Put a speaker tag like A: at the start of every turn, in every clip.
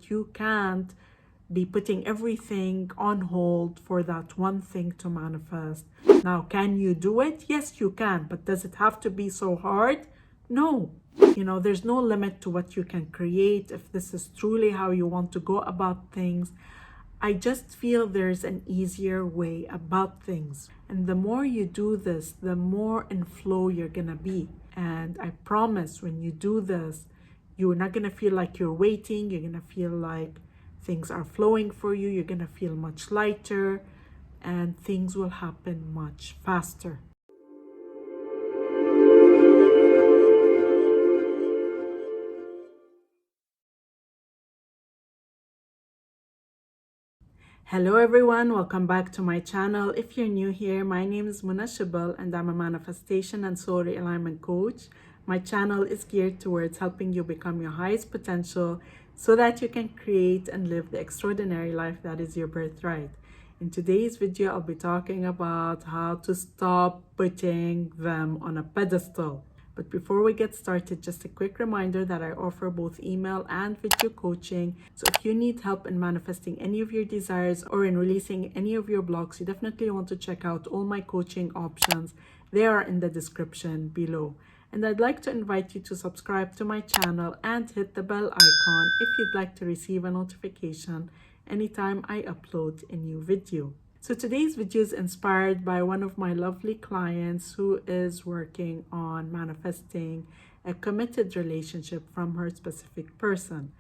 A: but you can't be putting everything on hold for that one thing to manifest. Now, can you do it? Yes, you can, but does it have to be so hard? No. There's no limit to what you can create if this is truly how you want to go about things. I just feel there's an easier way about things. And the more you do this, the more in flow you're gonna be. And I promise when you do this, you're not gonna feel like you're waiting. You're gonna feel like things are flowing for you. You're gonna feel much lighter and things will happen much faster. Hello everyone, welcome back to my channel. If you're new here, my name is Irresistible and I'm a manifestation and soul realignment coach. My channel is geared towards helping you become your highest potential so that you can create and live the extraordinary life that is your birthright. In today's video, I'll be talking about how to stop putting them on a pedestal. But before we get started, just a quick reminder that I offer both email and video coaching. So if you need help in manifesting any of your desires or in releasing any of your blocks, you definitely want to check out all my coaching options. They are in the description below. And I'd like to invite you to subscribe to my channel and hit the bell icon if you'd like to receive a notification anytime I upload a new video. So today's video is inspired by one of my lovely clients who is working on manifesting a committed relationship from her specific person.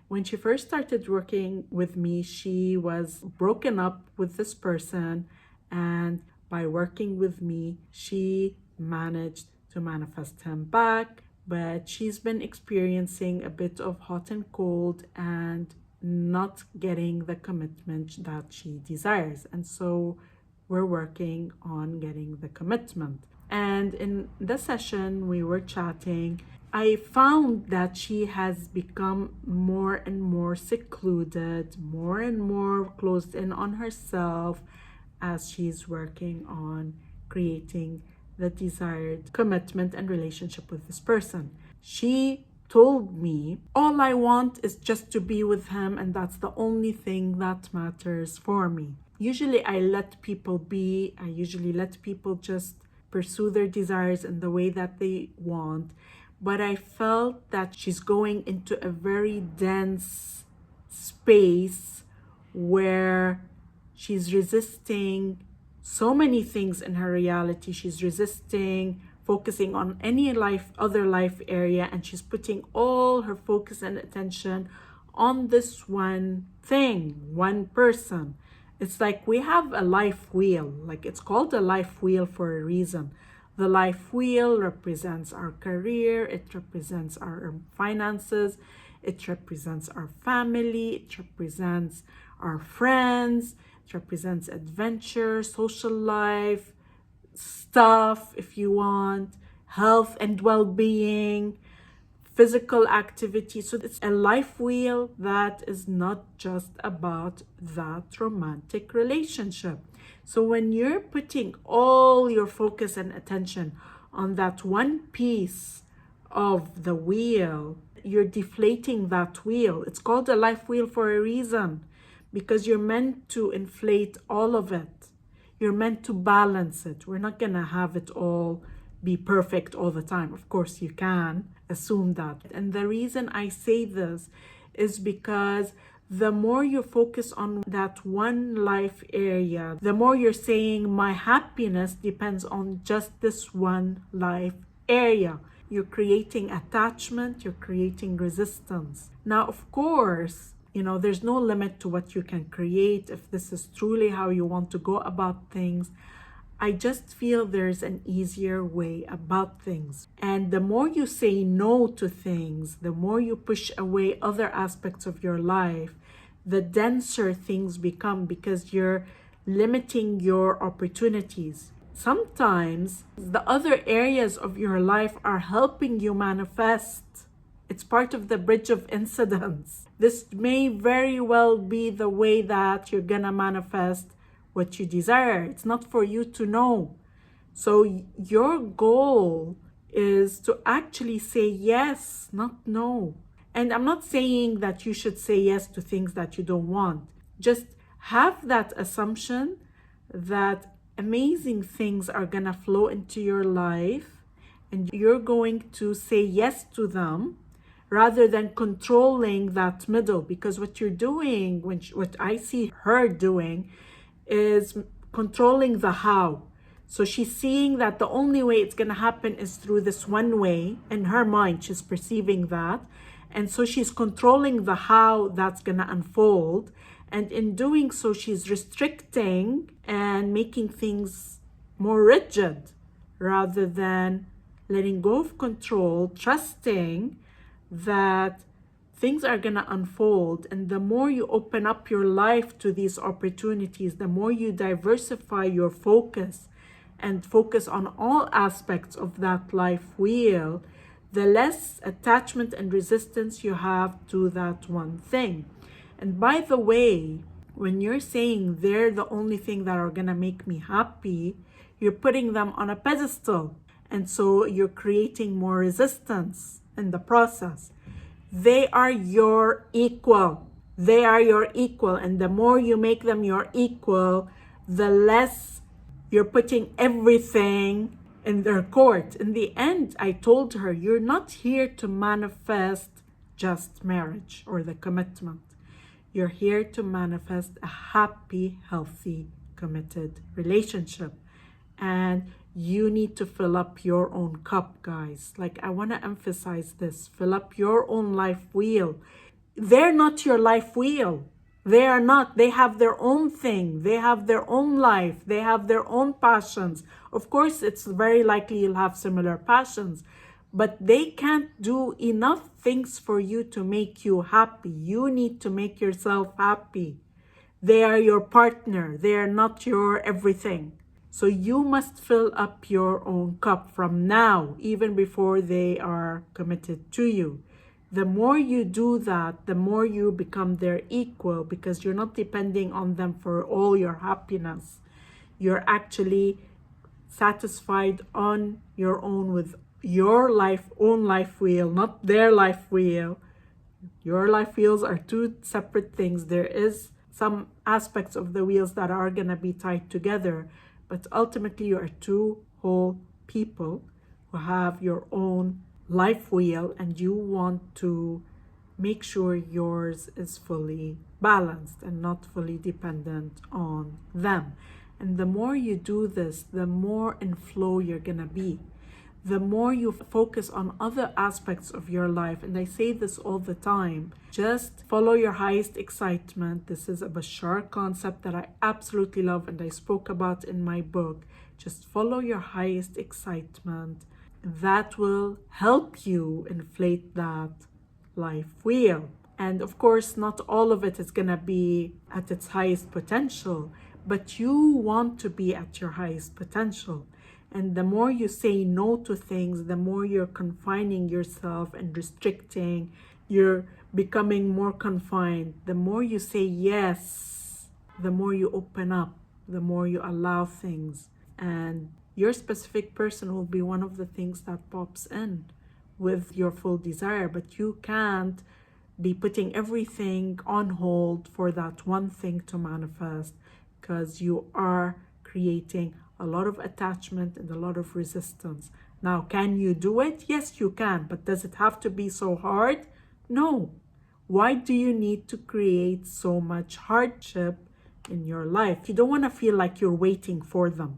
A: When she first started working with me, she was broken up with this person, and by working with me, she managed to manifest him back, but she's been experiencing a bit of hot and cold and not getting the commitment that she desires. And so we're working on getting the commitment. And in the session we were chatting, I found that she has become more and more secluded, more and more closed in on herself as she's working on creating the desired commitment and relationship with this person. She told me, all I want is just to be with him, and that's the only thing that matters for me. Usually I let people be. I usually let people just pursue their desires in the way that they want. But I felt that she's going into a very dense space where she's resisting so many things in her reality. She's resisting focusing on any other life area, and she's putting all her focus and attention on this one thing, one person. It's like we have a life wheel, like it's called a life wheel for a reason. The life wheel represents our career, it represents our finances, it represents our family, it represents our friends, it represents adventure, social life, stuff, if you want, health and well-being, physical activity. So it's a life wheel that is not just about that romantic relationship. So when you're putting all your focus and attention on that one piece of the wheel, you're deflating that wheel. It's called a life wheel for a reason, because you're meant to inflate all of it. You're meant to balance it. We're not gonna have it all be perfect all the time. Of course, you can assume that. And the reason I say this is because the more you focus on that one life area, the more you're saying my happiness depends on just this one life area. You're creating attachment, you're creating resistance. Now, of course, there's no limit to what you can create if this is truly how you want to go about things. I just feel there's an easier way about things. And the more you say no to things, the more you push away other aspects of your life, the denser things become, because you're limiting your opportunities. Sometimes the other areas of your life are helping you manifest. It's part of the bridge of incidents. This may very well be the way that you're gonna manifest what you desire. It's not for you to know. So your goal is to actually say yes, not no. And I'm not saying that you should say yes to things that you don't want. Just have that assumption that amazing things are going to flow into your life and you're going to say yes to them rather than controlling that middle. Because what you're doing, what I see her doing, is controlling the how. So she's seeing that the only way it's going to happen is through this one way. In her mind, she's perceiving that. And so she's controlling the how that's going to unfold. And in doing so, she's restricting and making things more rigid rather than letting go of control, trusting that things are going to unfold. And the more you open up your life to these opportunities, the more you diversify your focus and focus on all aspects of that life wheel, the less attachment and resistance you have to that one thing. And by the way, when you're saying they're the only thing that are going to make me happy, you're putting them on a pedestal. And so you're creating more resistance in the process. They are your equal. They are your equal. And the more you make them your equal, the less you're putting everything in their court. In the end, I told her, you're not here to manifest just marriage or the commitment. You're here to manifest a happy, healthy, committed relationship. And you need to fill up your own cup, guys. Like, I want to emphasize this. Fill up your own life wheel. They're not your life wheel. They are not. They have their own thing. They have their own life. They have their own passions. Of course, it's very likely you'll have similar passions, but they can't do enough things for you to make you happy. You need to make yourself happy. They are your partner. They are not your everything. So you must fill up your own cup from now, even before they are committed to you. The more you do that, the more you become their equal, because you're not depending on them for all your happiness. You're actually satisfied on your own with your own life wheel, not their life wheel. Your life wheels are two separate things. There is some aspects of the wheels that are going to be tied together, but ultimately you are two whole people who have your own life wheel, and you want to make sure yours is fully balanced and not fully dependent on them. And the more you do this, the more in flow you're gonna be. The more you focus on other aspects of your life, and I say this all the time, just follow your highest excitement. This is a Bashar concept that I absolutely love and I spoke about in my book. Just follow your highest excitement. That will help you inflate that life wheel. And of course, not all of it is gonna be at its highest potential, but you want to be at your highest potential. And the more you say no to things, the more you're confining yourself and restricting, you're becoming more confined. The more you say yes, the more you open up, the more you allow things. And your specific person will be one of the things that pops in with your full desire. But you can't be putting everything on hold for that one thing to manifest, because you are creating a lot of attachment and a lot of resistance. Now, can you do it? Yes, you can. But does it have to be so hard? No. Why do you need to create so much hardship in your life? You don't want to feel like you're waiting for them.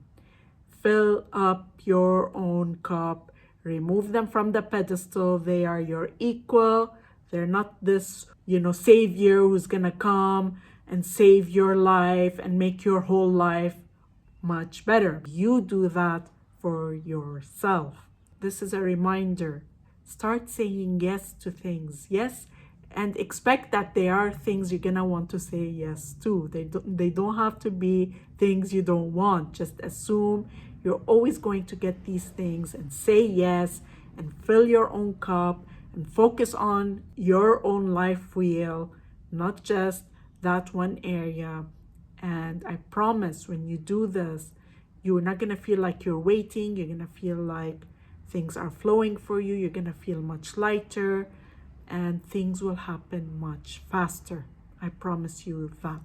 A: Fill up your own cup. Remove them from the pedestal. They are your equal. They're not this, savior who's going to come and save your life and make your whole life much better. You do that for yourself. This is a reminder. Start saying yes to things. Yes, and expect that they are things you're gonna want to say yes to. They don't have to be things you don't want. Just assume you're always going to get these things and say yes and fill your own cup and focus on your own life wheel, not just that one area. And I promise when you do this, you're not going to feel like you're waiting. You're going to feel like things are flowing for you. You're going to feel much lighter. and things will happen much faster. I promise you that.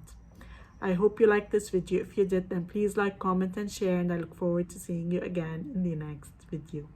A: I hope you liked this video. If you did, then please like, comment, and share, and I look forward to seeing you again in the next video.